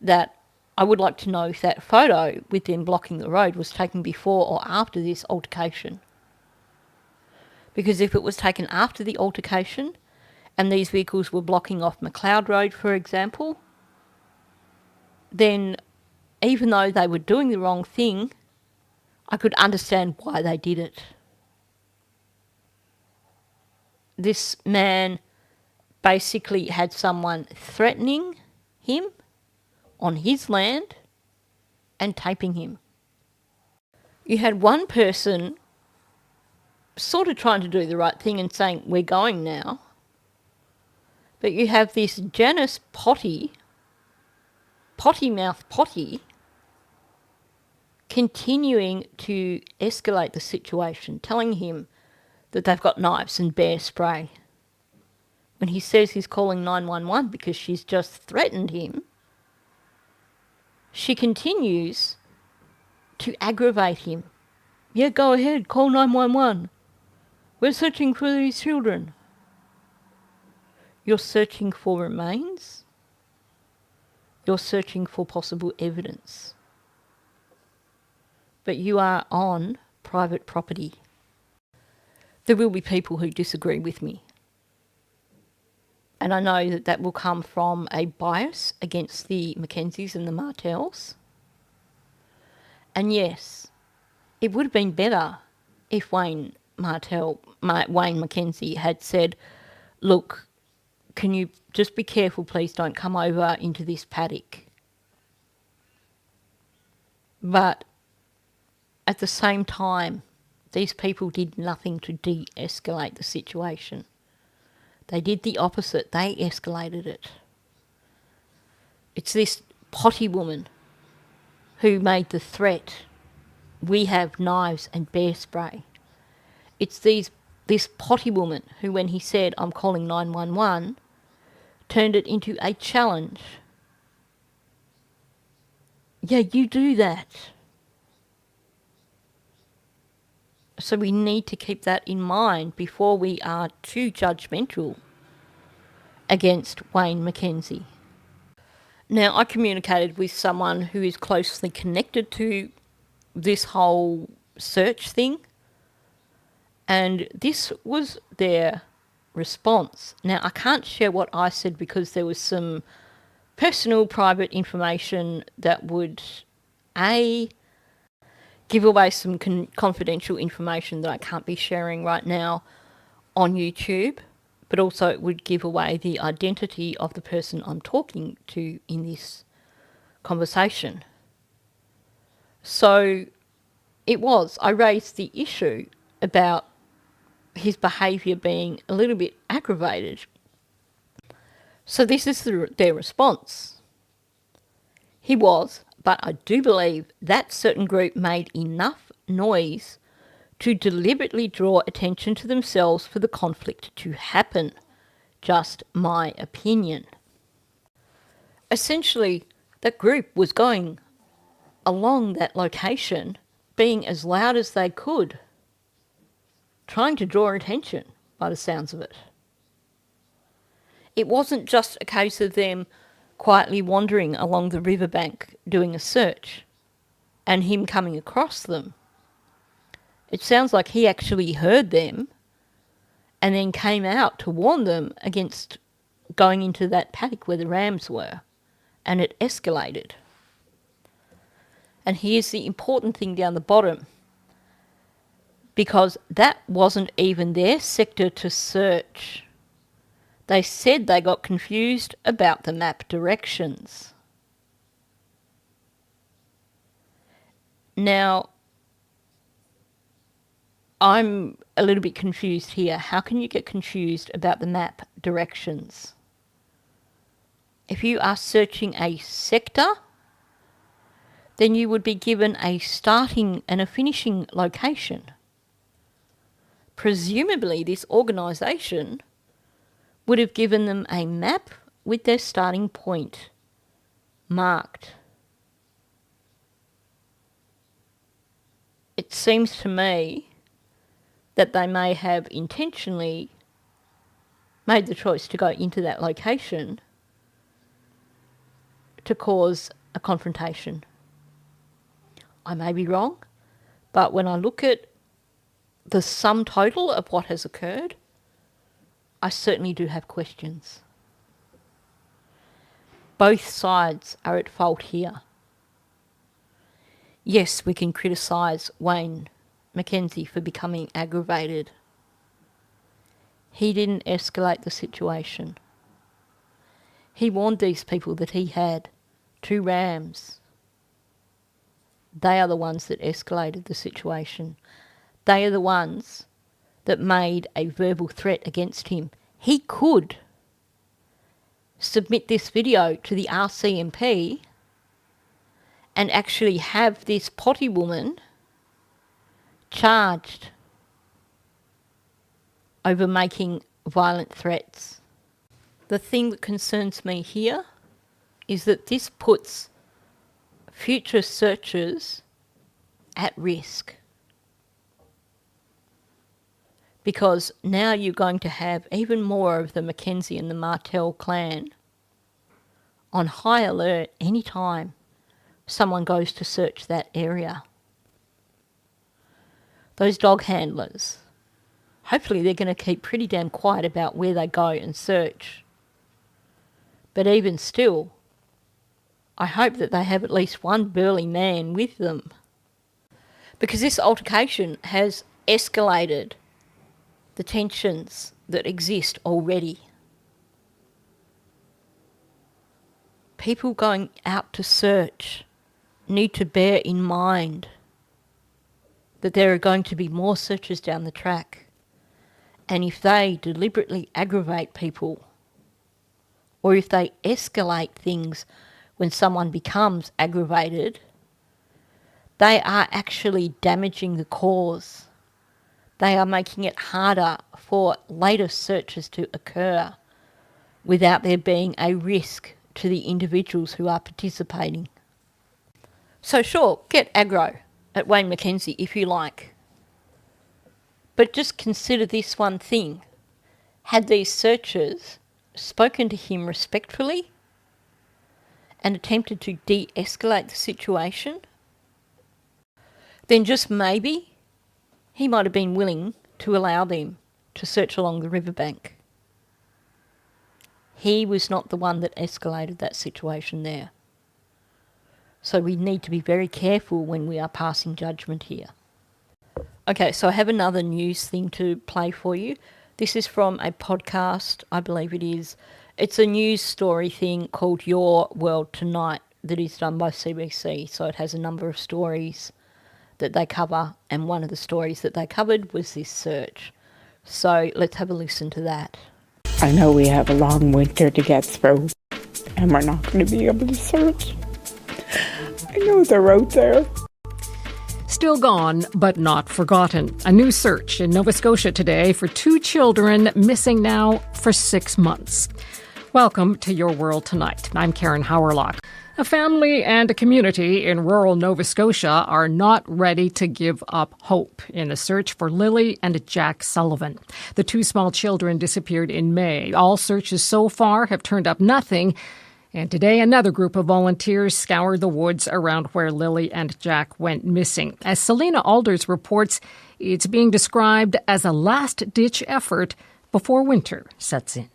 that I would like to know if that photo with them blocking the road was taken before or after this altercation. Because if it was taken after the altercation and these vehicles were blocking off McLeod Road, for example, then even though they were doing the wrong thing, I could understand why they did it. This man basically had someone threatening him on his land and taping him. You had one person sort of trying to do the right thing and saying, we're going now. But you have this Janice potty mouth Potty, continuing to escalate the situation, telling him that they've got knives and bear spray. When he says he's calling 911 because she's just threatened him, she continues to aggravate him. Yeah, go ahead, call 911. We're searching for these children. You're searching for remains. You're searching for possible evidence. But you are on private property. There will be people who disagree with me. And I know that that will come from a bias against the Mackenzies and the Martells. And yes, it would have been better if Wayne Mackenzie had said, look, can you just be careful, please don't come over into this paddock. But at the same time, these people did nothing to de-escalate the situation. They did the opposite. They escalated it. It's this potty woman who made the threat, we have knives and bear spray. It's this potty woman who, when he said, I'm calling 911, turned it into a challenge. Yeah, you do that. So we need to keep that in mind before we are too judgmental against Wayne Mackenzie. Now, I communicated with someone who is closely connected to this whole search thing, and this was their response. Now, I can't share what I said because there was some personal, private information that would, give away some confidential information that I can't be sharing right now on YouTube, but also it would give away the identity of the person I'm talking to in this conversation. So I raised the issue about his behaviour being a little bit aggravated. So this is their response. He was, but I do believe that certain group made enough noise to deliberately draw attention to themselves for the conflict to happen. Just my opinion. Essentially, that group was going along that location, being as loud as they could, trying to draw attention by the sounds of it. It wasn't just a case of them quietly wandering along the riverbank doing a search and him coming across them. It sounds like he actually heard them and then came out to warn them against going into that paddock where the rams were, and it escalated. And here's the important thing down the bottom, because that wasn't even their sector to search. They said they got confused about the map directions. Now, I'm a little bit confused here. How can you get confused about the map directions? If you are searching a sector, then you would be given a starting and a finishing location. Presumably, this organisation would have given them a map with their starting point marked. it seems to me that they may have intentionally made the choice to go into that location to cause a confrontation. I may be wrong, but when I look at the sum total of what has occurred, I certainly do have questions. Both sides are at fault here. Yes, we can criticise Wayne Mackenzie for becoming aggravated. He didn't escalate the situation. He warned these people that he had 2 rams. They are the ones that escalated the situation. They are the ones that made a verbal threat against him. He could submit this video to the RCMP and actually have this potty woman charged over making violent threats. The thing that concerns me here is that this puts future searchers at risk. Because now you're going to have even more of the Mackenzie and the Martell clan on high alert any time someone goes to search that area. Those dog handlers, hopefully they're going to keep pretty damn quiet about where they go and search. But even still, I hope that they have at least one burly man with them. Because this altercation has escalated the tensions that exist already. People going out to search need to bear in mind that there are going to be more searches down the track. And if they deliberately aggravate people, or if they escalate things when someone becomes aggravated, they are actually damaging the cause. They are making it harder for later searches to occur without there being a risk to the individuals who are participating. So sure, get aggro at Wayne Mackenzie if you like. But just consider this one thing. Had these searchers spoken to him respectfully and attempted to de-escalate the situation, then just maybe he might have been willing to allow them to search along the riverbank. He was not the one that escalated that situation there. So we need to be very careful when we are passing judgment here. Okay, so I have another news thing to play for you. This is from a podcast, I believe it is. It's a news story thing called Your World Tonight that is done by CBC. So it has a number of stories that they cover, and one of the stories that they covered was this search. So let's have a listen to that. I know we have a long winter to get through, and we're not going to be able to search. I know they're out there. Still gone, but not forgotten. A new search in Nova Scotia today for 2 children missing now for 6 months. Welcome to Your World Tonight. I'm Karen Howerlock. A family and a community in rural Nova Scotia are not ready to give up hope in the search for Lily and Jack Sullivan. The 2 small children disappeared in May. All searches so far have turned up nothing. And today, another group of volunteers scoured the woods around where Lily and Jack went missing. As Selena Alders reports, it's being described as a last-ditch effort before winter sets in.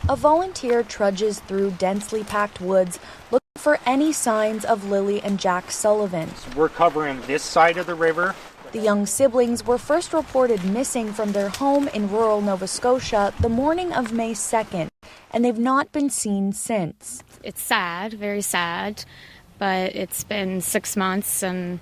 A volunteer trudges through densely packed woods looking for any signs of Lily and Jack Sullivan. We're covering this side of the river. The young siblings were first reported missing from their home in rural Nova Scotia the morning of May 2nd, and they've not been seen since. It's sad, very sad, but it's been 6 months and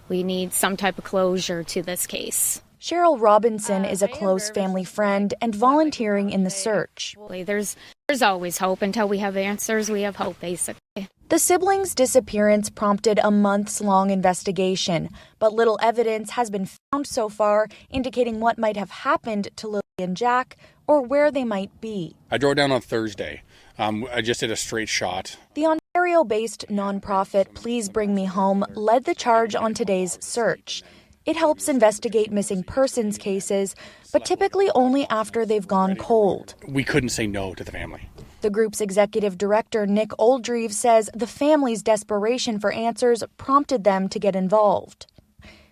we need some type of closure to this case. Cheryl Robinson is a close family friend and volunteering in the search. There's always hope. Until we have answers, we have hope, basically. The siblings' disappearance prompted a months-long investigation, but little evidence has been found so far indicating what might have happened to Lily and Jack or where they might be. I drove down on Thursday. I just did a straight shot. The Ontario-based nonprofit Please Bring Me Home led the charge on today's search. It helps investigate missing persons cases, but typically only after they've gone cold. We couldn't say no to the family. The group's executive director, Nick Oldreeve, says the family's desperation for answers prompted them to get involved.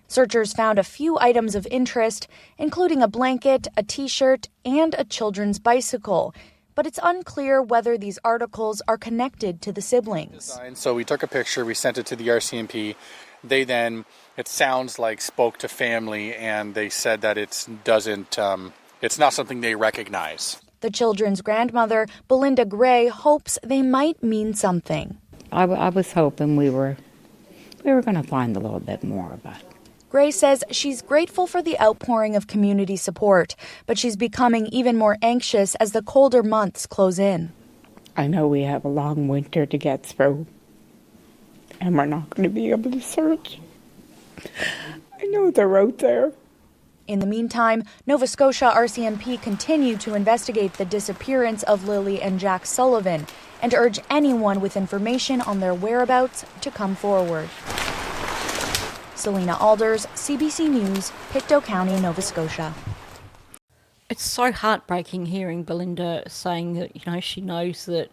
Searchers found a few items of interest, including a blanket, a T-shirt, and a children's bicycle. But it's unclear whether these articles are connected to the siblings. So we took a picture, we sent it to the RCMP. They then, it sounds like, spoke to family, and they said that it's not something they recognize. The children's grandmother, Belinda Gray, hopes they might mean something. I was hoping we were going to find a little bit more, but... Gray says she's grateful for the outpouring of community support, but she's becoming even more anxious as the colder months close in. I know we have a long winter to get through, and we're not going to be able to search. I know they're out there. In the meantime, Nova Scotia RCMP continue to investigate the disappearance of Lily and Jack Sullivan and urge anyone with information on their whereabouts to come forward. Selena Alders, CBC News, Pictou County, Nova Scotia. It's so heartbreaking hearing Belinda saying that, she knows that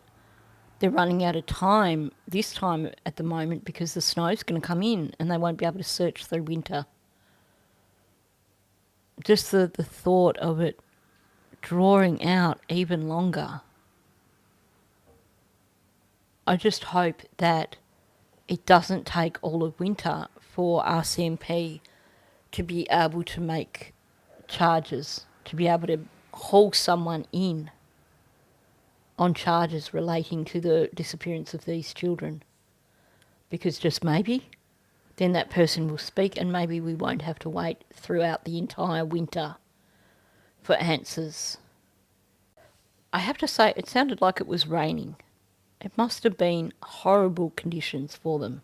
they're running out of time this time at the moment because the snow's going to come in and they won't be able to search through winter. Just the thought of it drawing out even longer. I just hope that it doesn't take all of winter for RCMP to be able to make charges, to be able to haul someone in on charges relating to the disappearance of these children. Because just maybe, then that person will speak and maybe we won't have to wait throughout the entire winter for answers. I have to say, it sounded like it was raining. It must have been horrible conditions for them.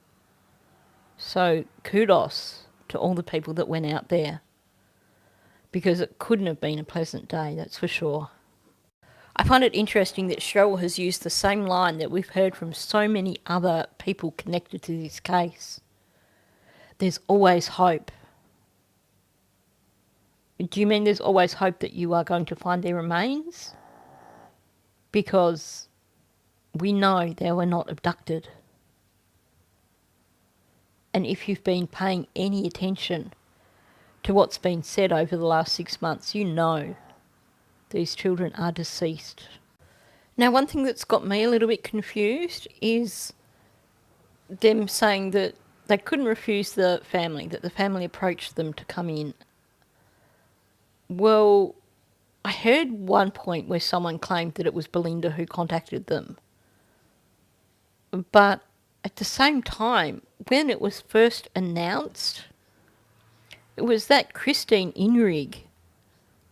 So kudos to all the people that went out there, because it couldn't have been a pleasant day, that's for sure. I find it interesting that Cheryl has used the same line that we've heard from so many other people connected to this case. There's always hope. Do you mean there's always hope that you are going to find their remains? Because we know they were not abducted. And if you've been paying any attention to what's been said over the last 6 months, you know these children are deceased. Now, one thing that's got me a little bit confused is them saying that they couldn't refuse the family, that the family approached them to come in. Well, I heard one point where someone claimed that it was Belinda who contacted them. But at the same time, when it was first announced, it was that Christine Inrig,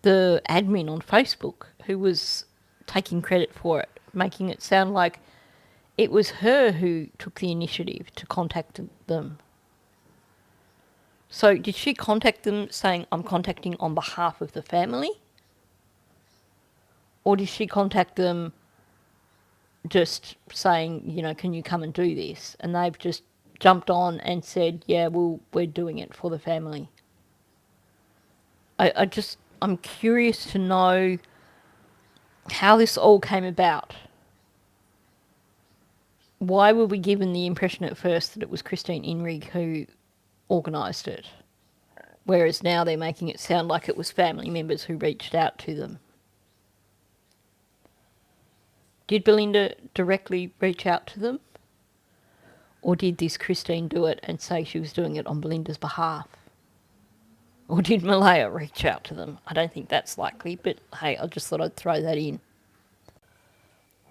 the admin on Facebook, who was taking credit for it, making it sound like it was her who took the initiative to contact them. So did she contact them saying, I'm contacting on behalf of the family? Or did she contact them just saying, can you come and do this? And they've just jumped on and said, yeah, well, we're doing it for the family. I'm curious to know how this all came about. Why were we given the impression at first that it was Christine Inrig who organised it, whereas now they're making it sound like it was family members who reached out to them? Did Belinda directly reach out to them? Or did this Christine do it and say she was doing it on Belinda's behalf? Or did Malaya reach out to them? I don't think that's likely, but hey, I just thought I'd throw that in.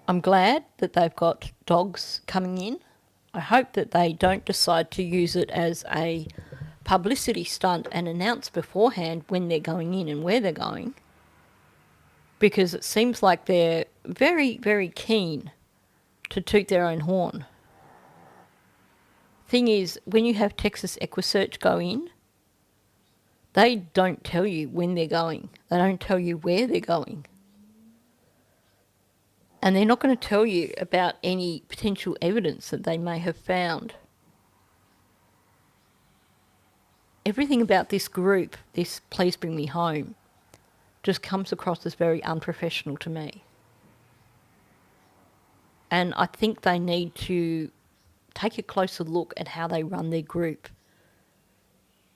I'm glad that they've got dogs coming in. I hope that they don't decide to use it as a publicity stunt and announce beforehand when they're going in and where they're going, because it seems like they're very, very keen to toot their own horn. Thing is, when you have Texas EquiSearch go in, they don't tell you when they're going. They don't tell you where they're going. And they're not going to tell you about any potential evidence that they may have found. Everything about this group, this Please Bring Me Home, just comes across as very unprofessional to me. And I think they need to take a closer look at how they run their group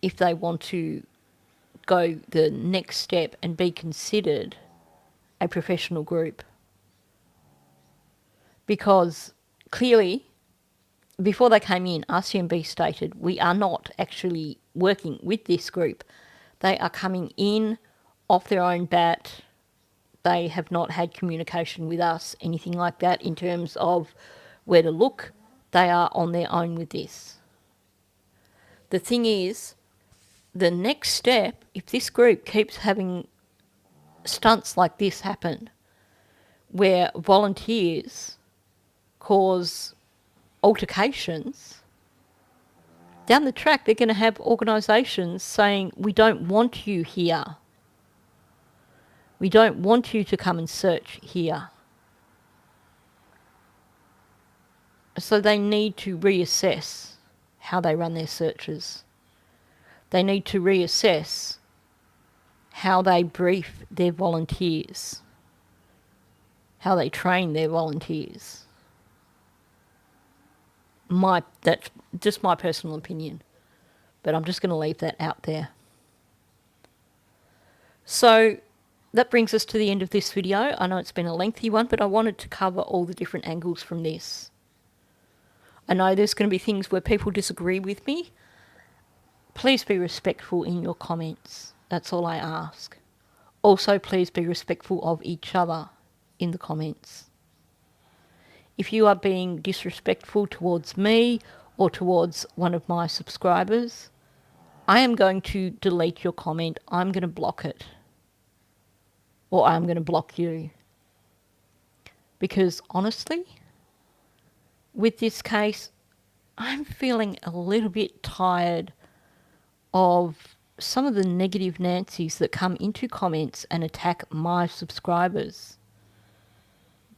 if they want to go the next step and be considered a professional group. Because clearly, before they came in, RCMP stated, we are not actually working with this group. They are coming in off their own bat. They have not had communication with us, anything like that, in terms of where to look. They are on their own with this. The thing is, the next step, if this group keeps having stunts like this happen, where volunteers cause altercations, down the track they're going to have organisations saying, we don't want you here. We don't want you to come and search here. So they need to reassess how they run their searches. They need to reassess how they brief their volunteers, how they train their volunteers. That's just my personal opinion, but I'm just going to leave that out there. So that brings us to the end of this video. I know it's been a lengthy one, but I wanted to cover all the different angles from this. I know there's going to be things where people disagree with me. Please be respectful in your comments. That's all I ask. Also, please be respectful of each other in the comments. If you are being disrespectful towards me or towards one of my subscribers, I am going to delete your comment. I'm going to block it. Or I'm going to block you. Because honestly, with this case, I'm feeling a little bit tired of some of the negative Nancys that come into comments and attack my subscribers.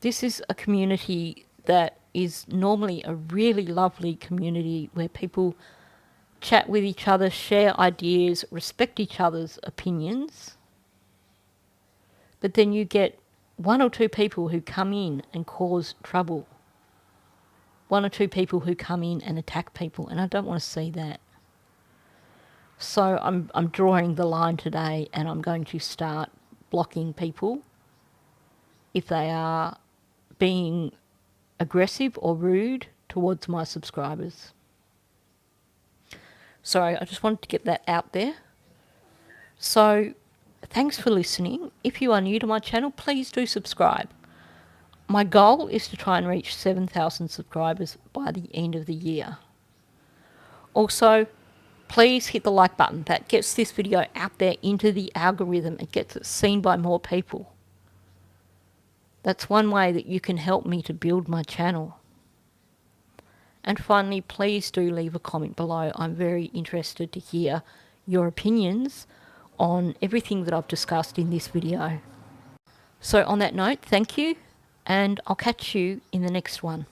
This is a community that is normally a really lovely community where people chat with each other, share ideas, respect each other's opinions. But then you get one or two people who come in and cause trouble. One or two people who come in and attack people, and I don't want to see that. So I'm drawing the line today, and I'm going to start blocking people if they are being aggressive or rude towards my subscribers. Sorry, I just wanted to get that out there. So thanks for listening. If you are new to my channel, please do subscribe. My goal is to try and reach 7,000 subscribers by the end of the year. Also, please hit the like button. That gets this video out there into the algorithm. It gets it seen by more people. That's one way that you can help me to build my channel. And finally, please do leave a comment below. I'm very interested to hear your opinions on everything that I've discussed in this video. So on that note, thank you, and I'll catch you in the next one.